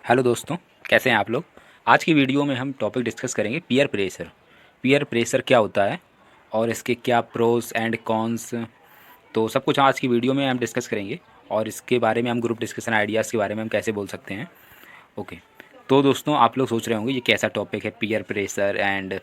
Hello दोस्तों, कैसे हैं आप लोग। आज की वीडियो में हम टॉपिक डिस्कस करेंगे पीयर प्रेशर। पीयर प्रेशर क्या होता है और इसके क्या प्रोस एंड कॉन्स, तो सब कुछ आज की वीडियो में हम डिस्कस करेंगे। और इसके बारे में हम ग्रुप डिस्कशन आइडियाज़ के बारे में हम कैसे बोल सकते हैं। ओके, तो दोस्तों आप लोग सोच रहे होंगे ये कैसा टॉपिक है पीयर प्रेशर, एंड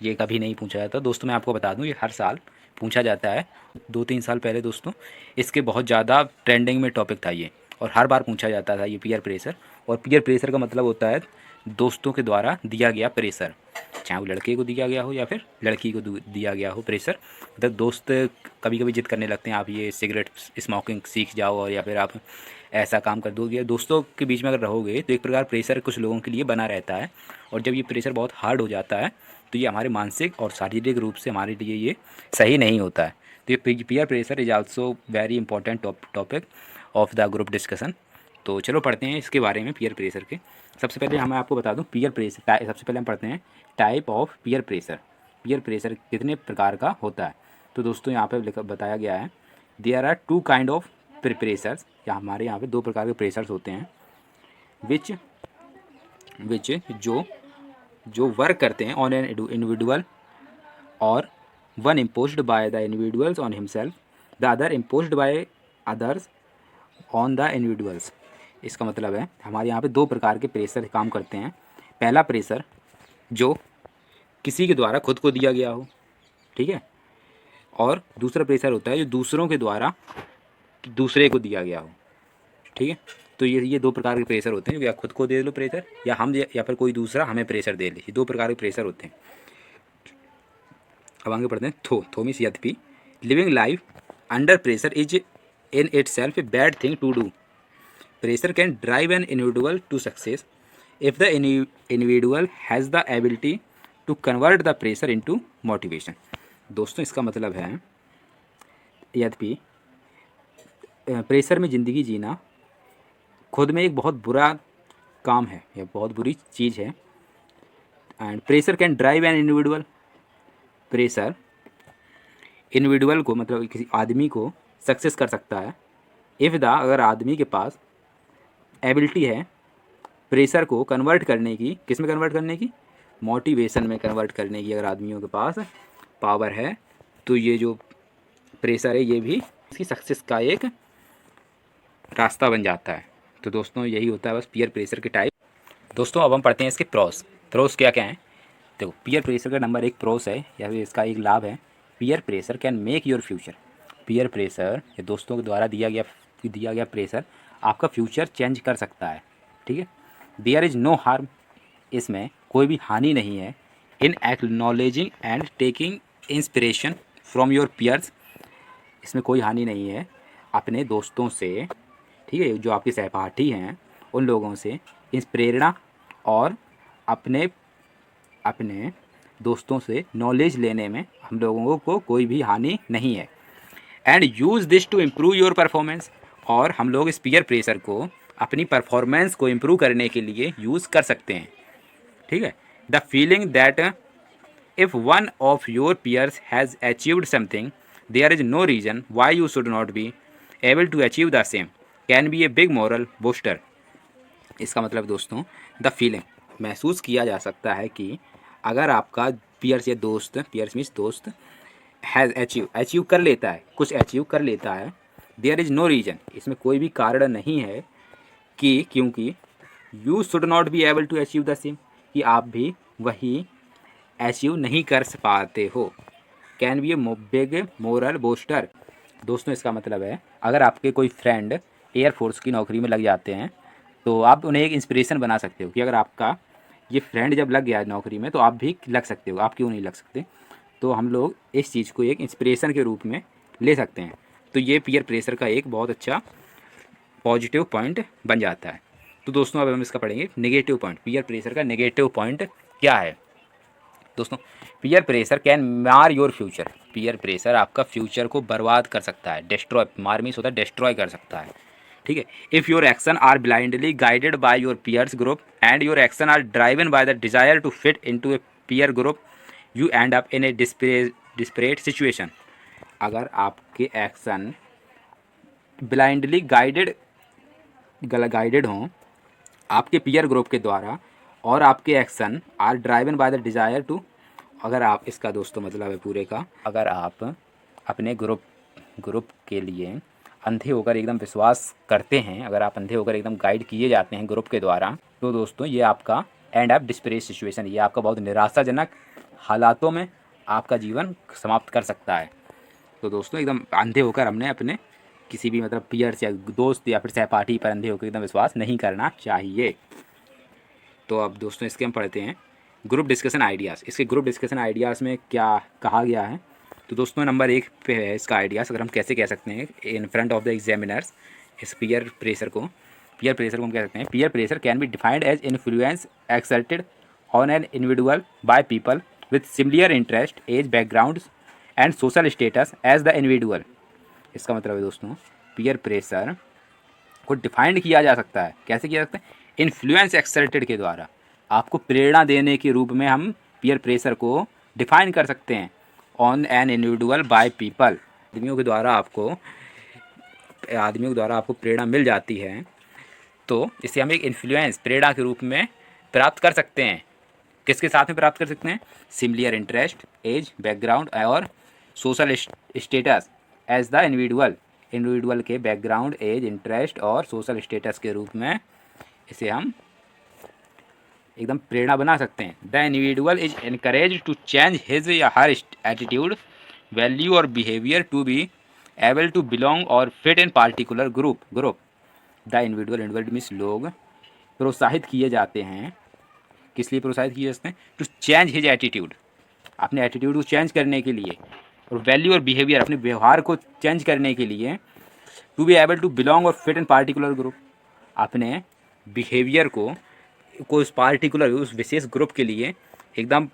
ये कभी नहीं पूछा जाता। दोस्तों मैं आपको बता दूं, ये हर साल पूछा जाता है। 2-3 साल पहले दोस्तों इसके बहुत ज़्यादा ट्रेंडिंग में टॉपिक था ये, और हर बार पूछा जाता था ये पीयर प्रेशर। और पीयर प्रेशर का मतलब होता है दोस्तों के द्वारा दिया गया प्रेशर, चाहे वो लड़के को दिया गया हो या फिर लड़की को दिया गया हो प्रेशर। मतलब दोस्त कभी कभी जिद करने लगते हैं, आप ये सिगरेट स्मोकिंग सीख जाओ, और या फिर आप ऐसा काम कर दोगे। दोस्तों के बीच में अगर रहोगे तो एक प्रकार प्रेशर कुछ लोगों के लिए बना रहता है, और जब ये प्रेशर बहुत हार्ड हो जाता है तो ये हमारे मानसिक और शारीरिक रूप से हमारे लिए ये सही नहीं होता है। तो ये peer pressure is also very important topic of the group discussion. तो चलो पढ़ते हैं इसके बारे में पीयर प्रेशर के। सबसे पहले मैं आपको बता दूं पीयर प्रेशर, सबसे पहले हम पढ़ते हैं type of peer pressure. Peer pressure कितने प्रकार का होता है। तो दोस्तों यहाँ पे बताया गया है there are 2 kind of pressures, या हमारे यहाँ पे 2 प्रकार के प्रेशर्स होते हैं। विच विच जो जो वर्क करते हैं ऑन एन इंडिविजुअल, और one imposed by the individuals on himself, the other imposed by others on the individuals. इसका मतलब है हमारे यहाँ पे 2 प्रकार के प्रेशर काम करते हैं। पहला प्रेशर जो किसी के द्वारा खुद को दिया गया हो, ठीक है, और दूसरा प्रेशर होता है जो दूसरों के द्वारा दूसरे को दिया गया हो, ठीक है। तो ये 2 प्रकार के प्रेशर होते हैं, या खुद को दे लो प्रेशर, या हम या फिर कोई दूसरा हमें प्रेशर दे ले। ये 2 प्रकार के प्रेशर होते हैं। अब आगे पढ़ते हैं। थो मीन्स यद्यपि living life under pressure is in itself a bad thing to do. Pressure can drive an individual to success if the individual has the ability to convert the pressure into motivation. दोस्तों इसका मतलब है यद्यपि pressure में ज़िंदगी जीना खुद में एक बहुत बुरा काम है, या बहुत बुरी चीज़ है। And pressure can drive an individual, pressure individual को मतलब किसी आदमी को सक्सेस कर सकता है। इफ़ द अगर आदमी के पास एबिलिटी है प्रेशर को कन्वर्ट करने की, किस में कन्वर्ट करने की, मोटिवेशन में कन्वर्ट करने की, अगर आदमियों के पास पावर है तो ये जो प्रेशर है ये भी इसकी सक्सेस का एक रास्ता बन जाता है। तो दोस्तों यही होता है बस पीयर प्रेशर के टाइप। दोस्तों अब हम पढ़ते हैं इसके प्रोस क्या क्या हैं। देखो पीयर प्रेशर का नंबर 1 प्रोस है, या फिर इसका एक लाभ है, peer pressure can make your future. Peer pressure या दोस्तों के द्वारा दिया गया प्रेशर आपका फ्यूचर चेंज कर सकता है, ठीक है। देयर इज़ नो हार्म, इसमें कोई भी हानि नहीं है। In acknowledging and taking inspiration from your peers, इसमें कोई हानि नहीं है अपने दोस्तों से, ठीक है, जो आपके सहपाठी हैं उन लोगों से इस प्रेरणा और अपने अपने दोस्तों से नॉलेज लेने में हम लोगों को कोई भी हानि नहीं है। And use this to improve your performance, और हम लोग इस पीयर प्रेशर को अपनी परफॉर्मेंस को इम्प्रूव करने के लिए यूज़ कर सकते हैं, ठीक है। The feeling that if one of your peers has achieved something there is no reason why you should not be able to achieve the same can be a big moral booster. इसका मतलब दोस्तों the feeling महसूस किया जा सकता है कि अगर आपका पीयर्स या दोस्त, पीयर्स मीन्स दोस्त, हैज़ अचीव कर लेता है, कुछ अचीव कर लेता है, देयर इज़ नो रीज़न, इसमें कोई भी कारण नहीं है कि क्योंकि you should not be able to achieve the same, कि आप भी वही अचीव नहीं कर पाते हो। Can be a big moral booster. दोस्तों इसका मतलब है अगर आपके कोई फ्रेंड एयरफोर्स की नौकरी में लग जाते हैं तो आप उन्हें एक इंस्पिरेशन बना सकते हो कि अगर आपका ये फ्रेंड जब लग गया नौकरी में तो आप भी लग सकते हो, आप क्यों नहीं लग सकते। तो हम लोग इस चीज़ को एक इंस्पिरेशन के रूप में ले सकते हैं। तो ये पीयर प्रेशर का एक बहुत अच्छा पॉजिटिव पॉइंट बन जाता है। तो दोस्तों अब हम इसका पढ़ेंगे नेगेटिव पॉइंट। पीयर प्रेशर का नेगेटिव पॉइंट क्या है। दोस्तों पीयर प्रेशर कैन मार योर फ्यूचर। पीयर प्रेशर आपका फ्यूचर को बर्बाद कर सकता है, डिस्ट्रॉय, मार मीन्स होता है डिस्ट्रॉय कर सकता है, ठीक है। If your action are blindly guided by your peers group and your action are driven by the desire to fit into a peer group you end up in a desperate situation. अगर आपके action blindly guided हों आपके peer group के द्वारा और आपके action are driven by the desire to. अगर आप, इसका दोस्तों मतलब है पूरे का, अगर आप अपने ग्रुप के लिए अंधे होकर एकदम विश्वास करते हैं, अगर आप अंधे होकर एकदम गाइड किए जाते हैं ग्रुप के द्वारा, तो दोस्तों ये आपका एंड ऑफ डिस्परेस सिचुएशन, ये आपका बहुत निराशाजनक हालातों में आपका जीवन समाप्त कर सकता है। तो दोस्तों एकदम अंधे होकर हमने अपने किसी भी मतलब पीयर्स या दोस्त या फिर सहपाठी पर अंधे होकर एकदम विश्वास नहीं करना चाहिए। तो अब दोस्तों इसके हम पढ़ते हैं ग्रुप डिस्कशन आइडियाज़। इसके ग्रुप डिस्कशन आइडियाज़ में क्या कहा गया है, तो दोस्तों नंबर 1 पे है इसका आइडियाज़। अगर हम कैसे कह सकते हैं in front of the examiners, इस पीयर प्रेशर को हम कह सकते हैं, peer pressure can be defined as influence exerted on an individual by people with similar interest, age, backgrounds and social status as the individual. इसका मतलब है दोस्तों पीयर प्रेशर को डिफाइंड किया जा सकता है, कैसे किया जा सकता है, इन्फ्लुएंस एक्सर्टेड के द्वारा। आपको प्रेरणा देने के रूप में हम पीयर प्रेशर को डिफाइन कर सकते हैं on an individual by people. आदमियों के द्वारा आपको प्रेरणा मिल जाती है, तो इसे हम एक इन्फ्लुएंस प्रेरणा के रूप में प्राप्त कर सकते हैं। किसके साथ में प्राप्त कर सकते हैं, सिमिलर इंटरेस्ट, एज, बैकग्राउंड और social status as the individual के बैकग्राउंड, एज, इंटरेस्ट और सोशल स्टेटस के रूप में इसे हम एकदम प्रेरणा बना सकते हैं। The individual is encourage to change his या हर एटीट्यूड, वैल्यू और behaviour to be able to belong और fit in particular group. The individual means लोग प्रोत्साहित किए जाते हैं, किस लिए प्रोत्साहित किए जाते हैं, टू चेंज हिज एटीट्यूड, अपने एटीट्यूड को चेंज करने के लिए, और वैल्यू और बिहेवियर, अपने व्यवहार को चेंज करने के लिए, to be able to belong और फिट इन पार्टिकुलर ग्रुप, अपने बिहेवियर को उस पार्टिकुलर उस विशेष ग्रुप के लिए एकदम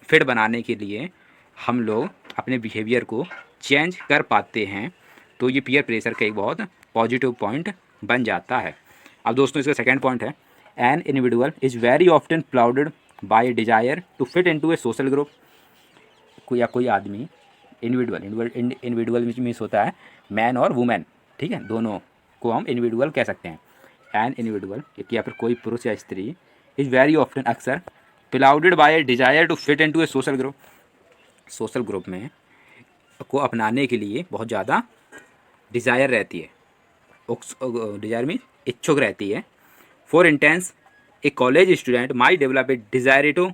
फिट बनाने के लिए हम लोग अपने बिहेवियर को चेंज कर पाते हैं। तो ये पीयर प्रेशर का एक बहुत पॉजिटिव पॉइंट बन जाता है। अब दोस्तों इसका सेकंड पॉइंट है, an individual is very often clouded by desire to fit into a social group. कोई आदमी इंडिविजुअल मीन्स होता है मैन और वुमेन, ठीक है, दोनों को हम इंडिविजुअल कह सकते हैं। एन इंडिविजुअल या फिर कोई पुरुष या स्त्री इज़ वेरी ऑफ्टन अक्सर clouded by desire to fit into a social group में को अपनाने के लिए बहुत ज़्यादा डिज़ायर रहती है, डिज़ायर मीन इच्छुक रहती है। For instance a college student may develop a desire to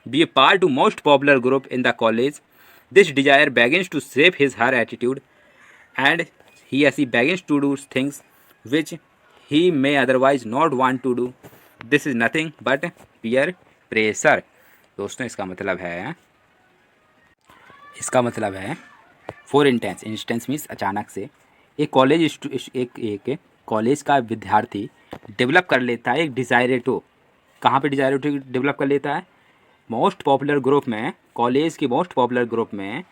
be a part to most popular group in the college. This desire begins to shape his her attitude and he or she begins to do things which he may otherwise not want to do. This is nothing but peer pressure। दोस्तों इसका मतलब है for intense, instance means अचानक से, एक college का विद्यार्थी develop कर लेता है एक डिज़ायरेटो। कहाँ पे डिज़ायरेटो डेवलप कर लेता है, मोस्ट पॉपुलर ग्रुप में, कॉलेज के मोस्ट पॉपुलर ग्रुप में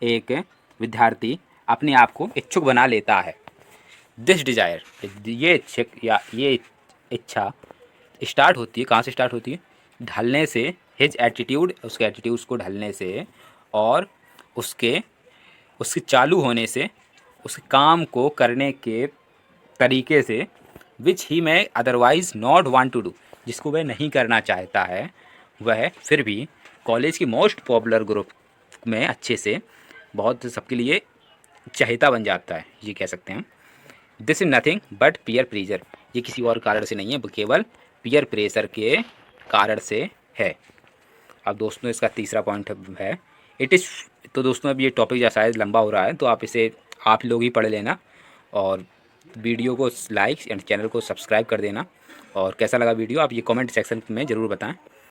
एक विद्यार्थी अपने आप को इच्छुक बना लेता है। दिस डिज़ायर, ये इच्छा स्टार्ट होती है, कहाँ से स्टार्ट होती है, ढलने से, हिज एटीट्यूड, उसके एटीट्यूड्स को ढलने से, और उसके चालू होने से, उसके काम को करने के तरीके से, which he may otherwise not want to do, जिसको वह नहीं करना चाहता है, वह फिर भी कॉलेज की मोस्ट पॉपुलर ग्रुप में अच्छे से बहुत सबके लिए चहेता बन जाता है, ये कह सकते हैं। This is nothing but peer pressure, ये किसी और कारण से नहीं है, केवल पीयर प्रेशर के कारण से है। अब दोस्तों इसका तीसरा पॉइंट है इट इज़। तो दोस्तों अब ये टॉपिक शायद लंबा हो रहा है, तो आप लोग ही पढ़ लेना, और वीडियो को लाइक एंड चैनल को सब्सक्राइब कर देना, और कैसा लगा वीडियो आप ये कमेंट सेक्शन में ज़रूर बताएं।